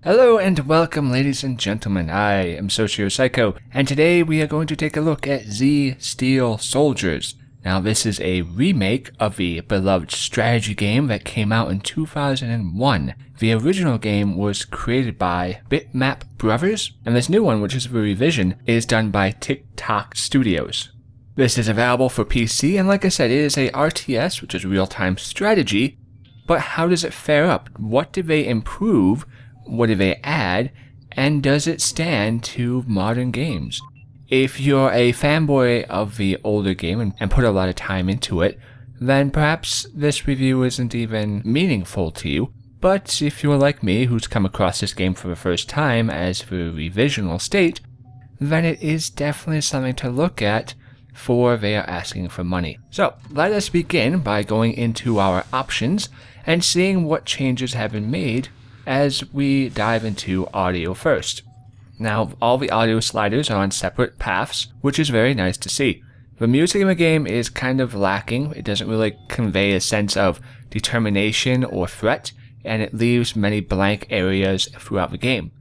Hello and welcome, ladies and gentlemen. I am SocioPsycho, and today we are going to take a look at Z Steel Soldiers. Now, this is a remake of the beloved strategy game that came out in 2001. The original game was created by Bitmap Brothers, and this new one, which is a revision, is done by TikTok Studios. This is available for PC, and like I said, it is a RTS, which is real-time strategy. But how does it fare up? What did they improve? What do they add, and does it stand to modern games? If you're a fanboy of the older game and put a lot of time into it, then perhaps this review isn't even meaningful to you. But if you're like me, who's come across this game for the first time as the revisional state, then it is definitely something to look at, for they are asking for money. So let us begin by going into our options and seeing what changes have been made as we dive into audio first. Now, all the audio sliders are on separate paths, which is very nice to see. The music in the game is kind of lacking. It doesn't really convey a sense of determination or threat, and it leaves many blank areas throughout the game.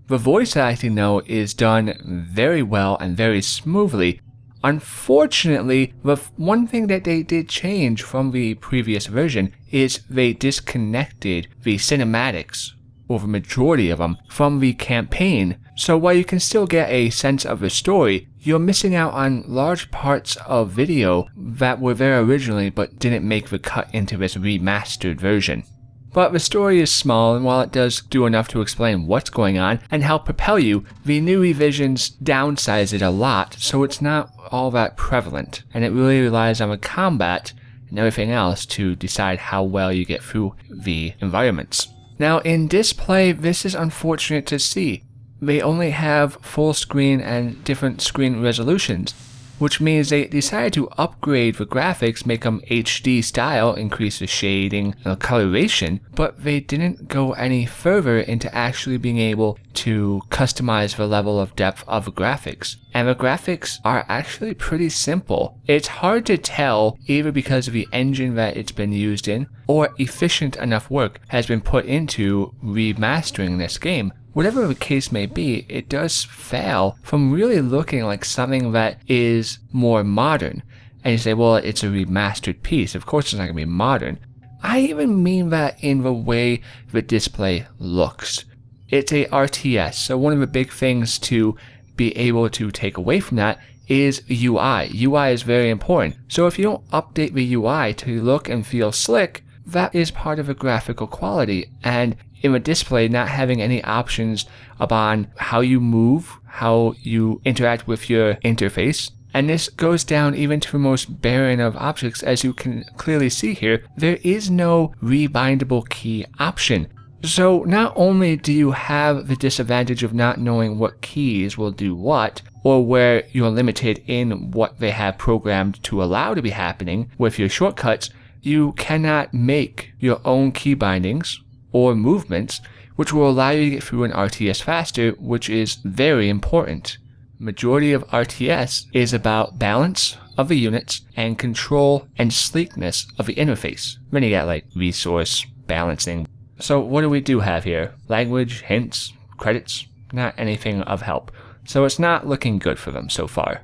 The voice acting, though, is done very well and very smoothly. Unfortunately, the one thing that they did change from the previous version is they disconnected the cinematics, or the majority of them, from the campaign. So while you can still get a sense of the story, you're missing out on large parts of video that were there originally but didn't make the cut into this remastered version. But the story is small, and while it does do enough to explain what's going on and help propel you, the new revisions downsize it a lot, so it's not all that prevalent, and it really relies on the combat and everything else to decide how well you get through the environments. Now, in display, this is unfortunate to see. They only have full screen and different screen resolutions, which means they decided to upgrade the graphics, make them HD style, increase the shading and the coloration, but they didn't go any further into actually being able to customize the level of depth of the graphics. And the graphics are actually pretty simple. It's hard to tell either because of the engine that it's been used in, or efficient enough work has been put into remastering this game. Whatever the case may be, it does fail from really looking like something that is more modern. And you say, well, it's a remastered piece. Of course it's not going to be modern. I even mean that in the way the display looks. It's a RTS, so one of the big things to be able to take away from that is UI. UI is very important. So if you don't update the UI to look and feel slick, that is part of the graphical quality. And in the display, not having any options upon how you move, how you interact with your interface. And this goes down even to the most barren of objects. As you can clearly see here, there is no rebindable key option. So not only do you have the disadvantage of not knowing what keys will do what, or where you're limited in what they have programmed to allow to be happening with your shortcuts, you cannot make your own key bindings or movements, which will allow you to get through an RTS faster, which is very important. Majority of RTS is about balance of the units and control and sleekness of the interface. Then you got like resource balancing. So what do we have here? Language, hints, credits, not anything of help. So it's not looking good for them so far.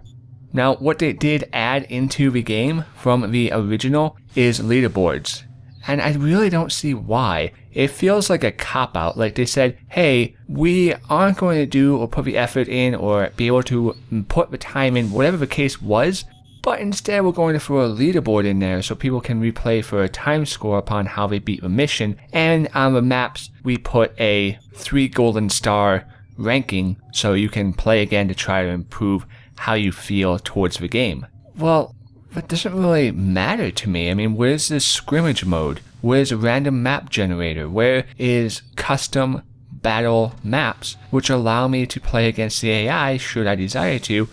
Now, what they did add into the game from the original is leaderboards. And I really don't see why. It feels like a cop-out, like they said, hey, we aren't going to do or put the effort in or be able to put the time in, whatever the case was, but instead we're going to throw a leaderboard in there so people can replay for a time score upon how they beat the mission. And on the maps, we put a 3 golden star ranking so you can play again to try to improve how you feel towards the game. Well, that doesn't really matter to me. I mean, where's this scrimmage mode? Where's a random map generator? Where is custom battle maps, which allow me to play against the AI should I desire to?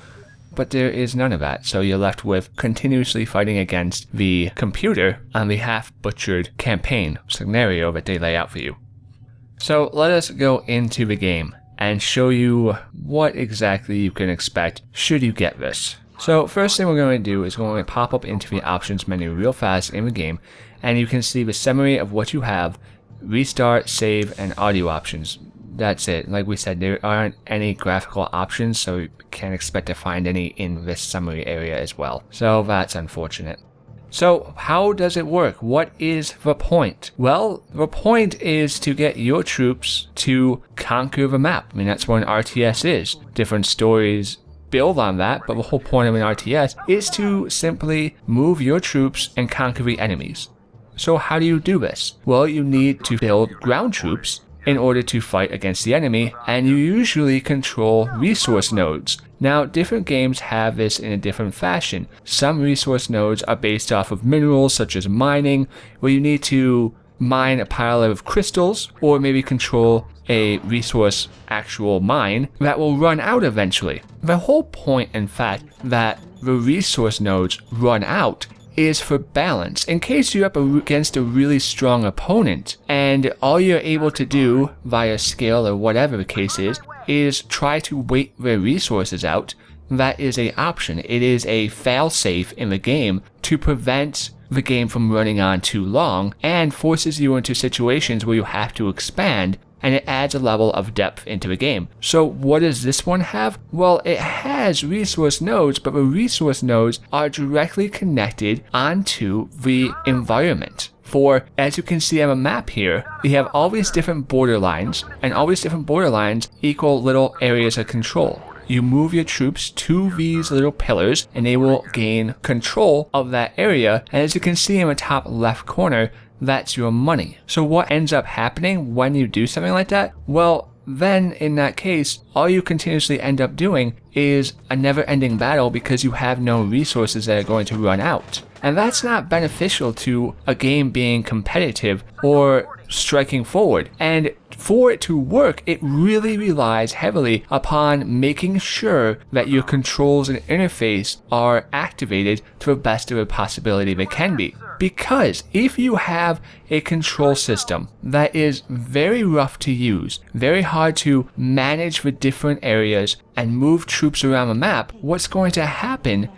But there is none of that, so you're left with continuously fighting against the computer on the half-butchered campaign scenario that they lay out for you. So let us go into the game and show you what exactly you can expect should you get this. So first thing we're going to do is we're going to pop up into the options menu real fast in the game, and you can see the summary of what you have, restart, save, and audio options. that's it. Like we said, there aren't any graphical options, so you can't expect to find any in this summary area as well. So that's unfortunate. So how does it work? What is the point? Well, the point is to get your troops to conquer the map. I mean, that's what an RTS is. Different stories build on that, but the whole point of an RTS is to simply move your troops and conquer the enemies. So how do you do this? Well, you need to build ground troops in order to fight against the enemy, and you usually control resource nodes. Now, different games have this in a different fashion. Some resource nodes are based off of minerals, such as mining, where you need to mine a pile of crystals, or maybe control a resource actual mine that will run out eventually. The whole point, in fact, that the resource nodes run out is for balance. In case you're up against a really strong opponent and all you're able to do via skill or whatever the case is try to wait their resources out, that is an option. It is a fail-safe in the game to prevent the game from running on too long and forces you into situations where you have to expand, and it adds a level of depth into the game. So what does this one have? Well, it has resource nodes, but the resource nodes are directly connected onto the environment. For, as you can see on the map here, we have all these different borderlines, and all these different borderlines equal little areas of control. You move your troops to these little pillars, and they will gain control of that area, and as you can see in the top left corner, that's your money. So what ends up happening when you do something like that? Well, then in that case, all you continuously end up doing is a never-ending battle because you have no resources that are going to run out. And that's not beneficial to a game being competitive or striking forward. And for it to work, it really relies heavily upon making sure that your controls and interface are activated to the best of a possibility they can be. Because if you have a control system that is very rough to use, very hard to manage the different areas and move troops around the map, what's going to happen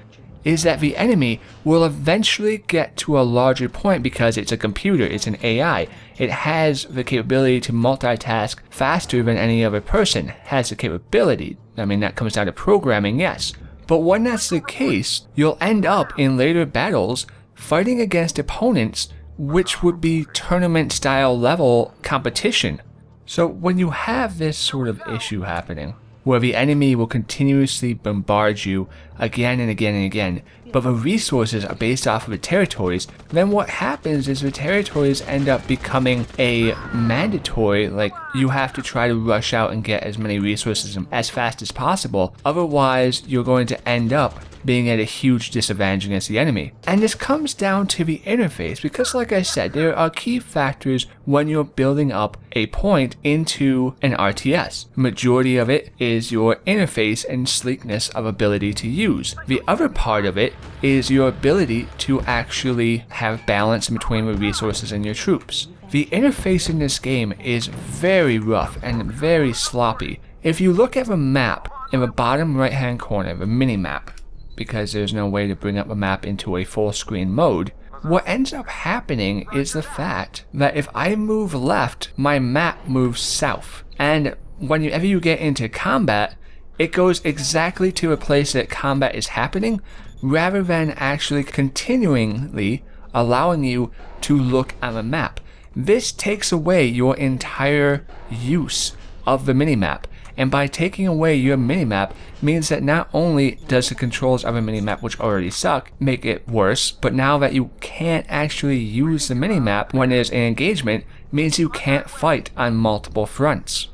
is that the enemy will eventually get to a larger point because it's a computer, it's an AI. It has the capability to multitask faster than any other person, has the capability. I mean, that comes down to programming, yes. But when that's the case, you'll end up in later battles fighting against opponents which would be tournament style level competition. So when you have this sort of issue happening, where the enemy will continuously bombard you again and again and again, but the resources are based off of the territories, then what happens is the territories end up becoming a mandatory, like you have to try to rush out and get as many resources as fast as possible, otherwise you're going to end up being at a huge disadvantage against the enemy. And this comes down to the interface, because like I said, there are key factors when you're building up a point into an RTS. Majority of it is your interface and sleekness of ability to use. The other part of it is your ability to actually have balance between the resources and your troops. The interface in this game is very rough and very sloppy. If you look at the map in the bottom right hand corner, the mini map, because there's no way to bring up a map into a full screen mode, what ends up happening is the fact that if I move left, my map moves south. And whenever you get into combat, it goes exactly to a place that combat is happening, rather than actually continually allowing you to look on the map. This takes away your entire use of the minimap. And by taking away your minimap means that not only does the controls of a minimap, which already suck, make it worse, but now that you can't actually use the minimap when there's an engagement, means you can't fight on multiple fronts.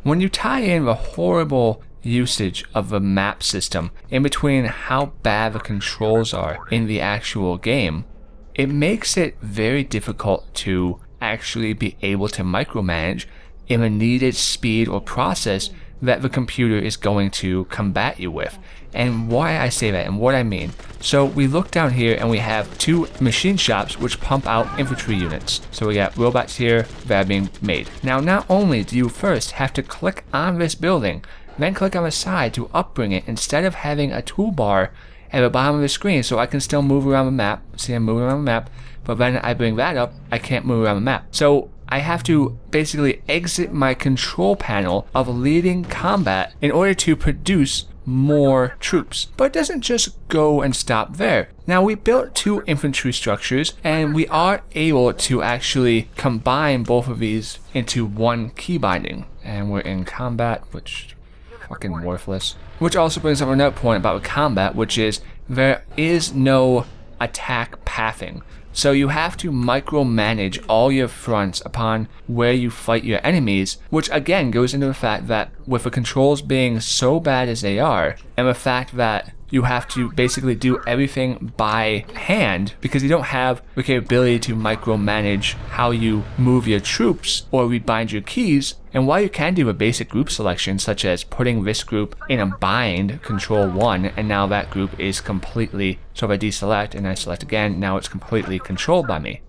When you tie in the horrible usage of the map system in between how bad the controls are in the actual game, it makes it very difficult to actually be able to micromanage in a needed speed or process that the computer is going to combat you with. And why I say that and what I mean. So we look down here and we have two machine shops which pump out infantry units. So we got robots here that are being made. Now not only do you first have to click on this building, then click on the side to upbring it instead of having a toolbar at the bottom of the screen so I can still move around the map. See, I'm moving around the map, but then I bring that up, I can't move around the map. So I have to basically exit my control panel of leading combat in order to produce more troops. But it doesn't just go and stop there. Now, we built 2 infantry structures, and we are able to actually combine both of these into one key binding. And we're in combat, which fucking worthless. Which also brings up another point about combat, which is there is no attack pathing. So you have to micromanage all your fronts upon where you fight your enemies, which again goes into the fact that with the controls being so bad as they are, and the fact that you have to basically do everything by hand because you don't have the capability to micromanage how you move your troops or rebind your keys. And while you can do a basic group selection, such as putting this group in a bind, control 1, and now that group is completely, so if I deselect and I select again, now it's completely controlled by me.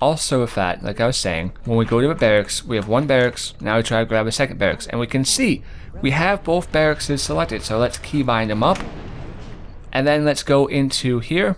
Also with that, like I was saying, when we go to a barracks, we have one barracks, now we try to grab a second barracks, and we can see we have both barracks selected, so let's keybind them up. And then let's go into here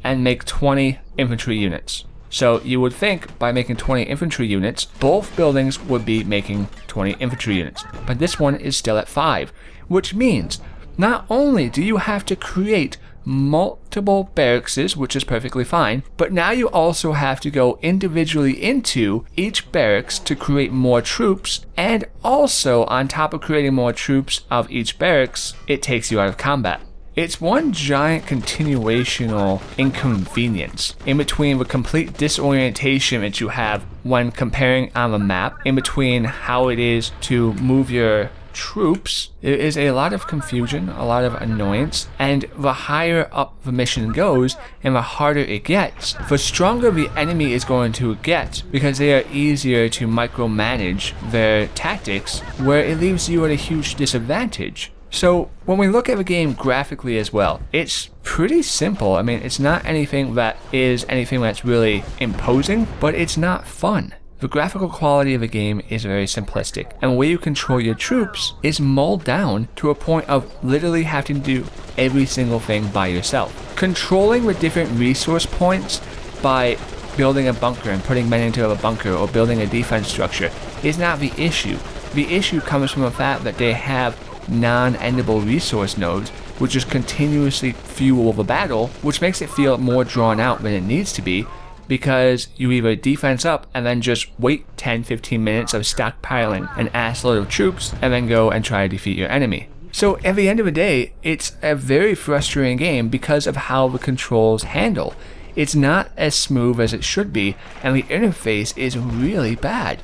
and make 20 infantry units. So you would think by making 20 infantry units, both buildings would be making 20 infantry units. But this one is still at 5, which means not only do you have to create multiple barracks, which is perfectly fine, but now you also have to go individually into each barracks to create more troops, and also on top of creating more troops of each barracks, it takes you out of combat. It's one giant continuational inconvenience in between the complete disorientation that you have when comparing on the map, in between how it is to move your troops. There is a lot of confusion, a lot of annoyance, and the higher up the mission goes and the harder it gets, the stronger the enemy is going to get because they are easier to micromanage their tactics, where it leaves you at a huge disadvantage. So when we look at the game graphically as well, it's pretty simple. I mean, it's not anything that's really imposing, but it's not fun. The graphical quality of the game is very simplistic, and the way you control your troops is mulled down to a point of literally having to do every single thing by yourself. Controlling the different resource points by building a bunker and putting men into a bunker or building a defense structure is not the issue. The issue comes from the fact that they have non-endable resource nodes, which just continuously fuel the battle, which makes it feel more drawn out than it needs to be, because you either defense up and then just wait 10-15 minutes of stockpiling an assload of troops and then go and try to defeat your enemy. So at the end of the day, it's a very frustrating game because of how the controls handle. It's not as smooth as it should be, and the interface is really bad.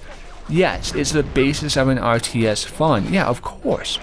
Yes, it's the basis of an RTS fun, yeah, of course,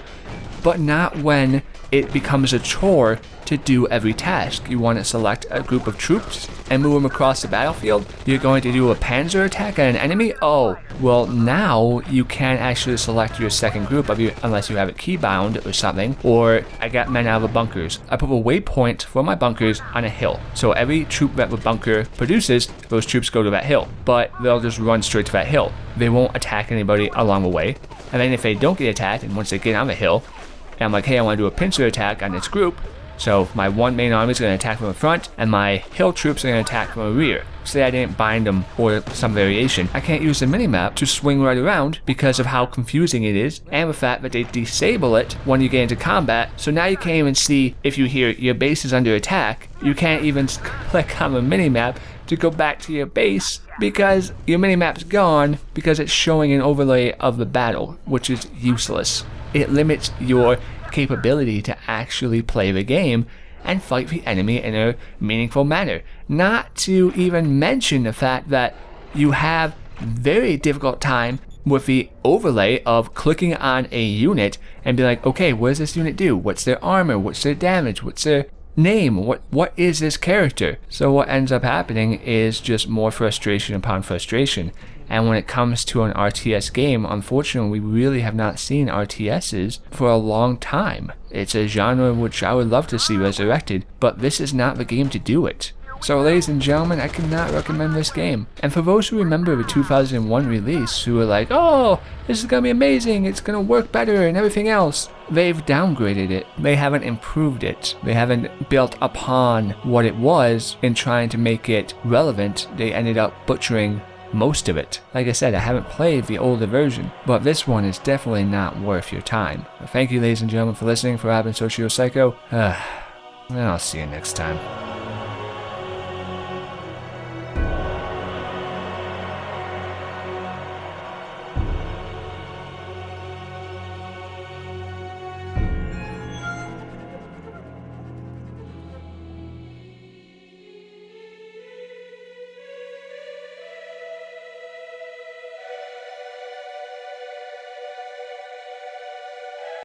but not when it becomes a chore to do every task. You want to select a group of troops and move them across the battlefield. You're going to do a panzer attack at an enemy? Oh, well now you can't actually select your second group unless you have it keybound or something. Or I got men out of the bunkers. I put a waypoint for my bunkers on a hill. So every troop that the bunker produces, those troops go to that hill. But they'll just run straight to that hill. They won't attack anybody along the way. And then if they don't get attacked, and once they get on the hill, and I'm like, hey, I want to do a pincer attack on this group, so my one main army is going to attack from the front, and my hill troops are going to attack from the rear. Say I didn't bind them or some variation, I can't use the minimap to swing right around because of how confusing it is, and the fact that they disable it when you get into combat, so now you can't even see if you hear your base is under attack. You can't even click on the minimap to go back to your base because your minimap's gone because it's showing an overlay of the battle, which is useless. It limits your capability to actually play the game and fight the enemy in a meaningful manner. Not to even mention the fact that you have very difficult time with the overlay of clicking on a unit and be like, okay, what does this unit do? What's their armor? What's their damage? What's their name? What is this character? So what ends up happening is just more frustration upon frustration. And when it comes to an RTS game, unfortunately, we really have not seen RTSs for a long time. It's a genre which I would love to see resurrected, but this is not the game to do it. So ladies and gentlemen, I cannot recommend this game. And for those who remember the 2001 release, who were like, oh, this is gonna be amazing, it's gonna work better and everything else, they've downgraded it. They haven't improved it. They haven't built upon what it was in trying to make it relevant. They ended up butchering most of it. Like I said, I haven't played the older version, but this one is definitely not worth your time. Thank you, ladies and gentlemen, for listening. For I've been SocioPsycho, and I'll see you next time.